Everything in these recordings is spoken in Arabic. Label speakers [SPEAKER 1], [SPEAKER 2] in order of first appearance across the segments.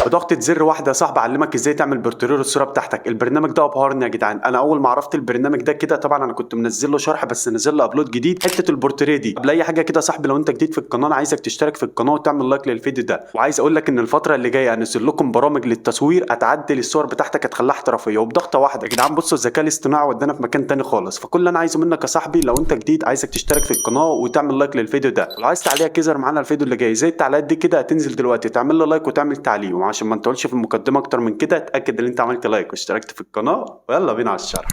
[SPEAKER 1] بضغطة زر واحدة يا صاحبي اعلمك ازاي تعمل بورتريه للصورة بتاعتك. البرنامج ده ابهرني يا جدعان. انا اول ما عرفت البرنامج ده كده، طبعا انا كنت منزل له شرح بس نزل له ابلود جديد حتة البورتريه دي. قبل اي حاجة كده يا صاحبي، لو انت جديد في القناة انا عايزك تشترك في القناة وتعمل لايك للفيديو ده. وعايز اقول لك ان الفترة اللي جاية هنزل لكم برامج للتصوير هتعدل الصور بتاعتك، هتخليها احترافية وبضغطة واحدة. يا جدعان بصوا، الذكاء الاصطناعي ودانا في مكان تاني خالص. فكل اللي انا عايزه منك يا صاحبي لو انت جديد، عايزك تشترك في القناة وتعمل لايك للفيديو ده. ولو عايز تعليق يظهر معانا الفيديو اللي جاي زي التعليقات دي كده، هتنزل دلوقتي تعمل له لايك وتعمل تعليق. وعشان ما نطولش في المقدمة اكتر من كده، اتاكد ان انت عملت لايك واشتركت في القناة، ويلا بينا على الشرح.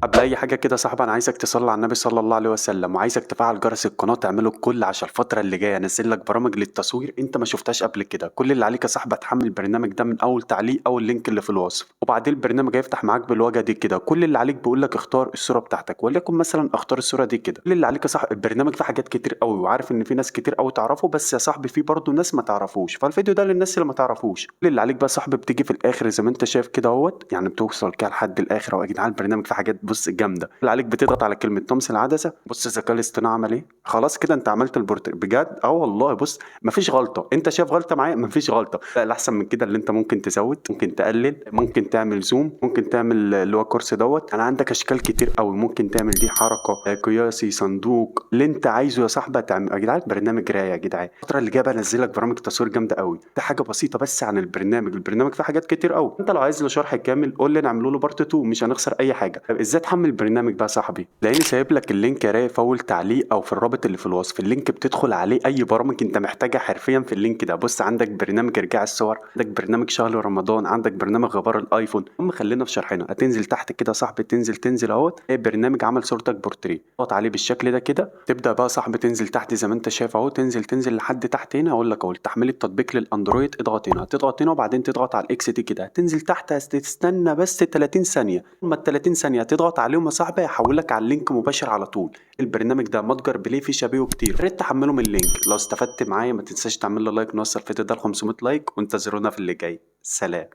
[SPEAKER 1] قبل اي حاجه كده يا صاحبي، انا عايزك تصلي على النبي صلى الله عليه وسلم، وعايزك تفعل جرس القناه تعمله الكل، عشان الفتره اللي جايه انزل لك برامج للتصوير انت ما شفتهاش قبل كده. كل اللي عليك يا صاحبي تحمل البرنامج ده من اول تعليق او اللينك اللي في الوصف، وبعدين البرنامج هيفتح معاك بالواجهه دي كده. كل اللي عليك بيقول لك اختار الصوره بتاعتك، وليكن مثلا اختار الصوره دي كده. كل اللي عليك يا صاحبي، البرنامج فيه حاجات كتير قوي، وعارف ان في ناس كتير قوي تعرفه، بس يا صاحبي في برضه ناس ما تعرفوش، فالفيديو ده للناس اللي ما تعرفوش. كل اللي عليك بقى يا صاحبي بتيجي في الاخر زي ما انت شايف كده اهوت، يعني بتوصل كده لحد الاخر. يا جدعان البرنامج فيه حاجات بص جامده. عليك بتضغط على كلمه طمس العدسه. بص الذكاء الاصطناعي عمل ايه، خلاص كده انت عملت البورتريه بجد. والله بص مفيش غلطه. انت شايف غلطه معايا؟ مفيش غلطه. لا الاحسن من كده اللي انت ممكن تزود، ممكن تقلل، ممكن تعمل زوم، ممكن تعمل اللي هو الكورس دوت. انا عندك اشكال كتير قوي ممكن تعمل دي حركه، قياسي، صندوق، اللي انت عايزه يا صاحبي تعمل. يا جدعان برنامج رايق يا جدعان. الفتره اللي جايه بنزل لك برامج تصوير جامده قوي. ده حاجه بسيطه بس عن البرنامج. البرنامج فيه حاجات كتير قوي. انت لو عايز له شرح كامل قول لي نعمله له بارت 2، مش هنخسر اي حاجه. طب ازاي تحمل البرنامج بقى يا صاحبي؟ لاني سايب لك اللينك يا راي في اول تعليق او في الرابط اللي في الوصف. اللينك بتدخل عليه اي برامج انت محتاجها حرفيا في اللينك ده. بص عندك برنامج ارجاع الصور، عندك برنامج شهر رمضان، عندك برنامج غبار الايفون. المهم خلينا في شرحنا. هتنزل تحت كده يا صاحبي، تنزل اهوت، ايه برنامج عمل صورتك بورتريه، تضغط عليه بالشكل ده كده. تبدا بقى يا صاحبي تنزل تحت زي ما انت شايف اهو، تنزل لحد تحت هنا. اقول لك اهو تحميل التطبيق للاندرويد، اضغط هنا، هتضغط هنا وبعدين تضغط على الاكس دي كده. هتنزل تحت هتستنى بس 30 ثانيه. اما ال 30 ثانيه تضغط عليهم يا صاحبي هيحولك على اللينك مباشر على طول. البرنامج ده متجر بلاي فيه شبيه كتير، يا ريت تحمله من اللينك. لو استفدت معايا ما تنساش تعمل لي لايك، نوصل الفيديو ده ل 500 لايك، وانتظرونا في اللي جاي. سلام.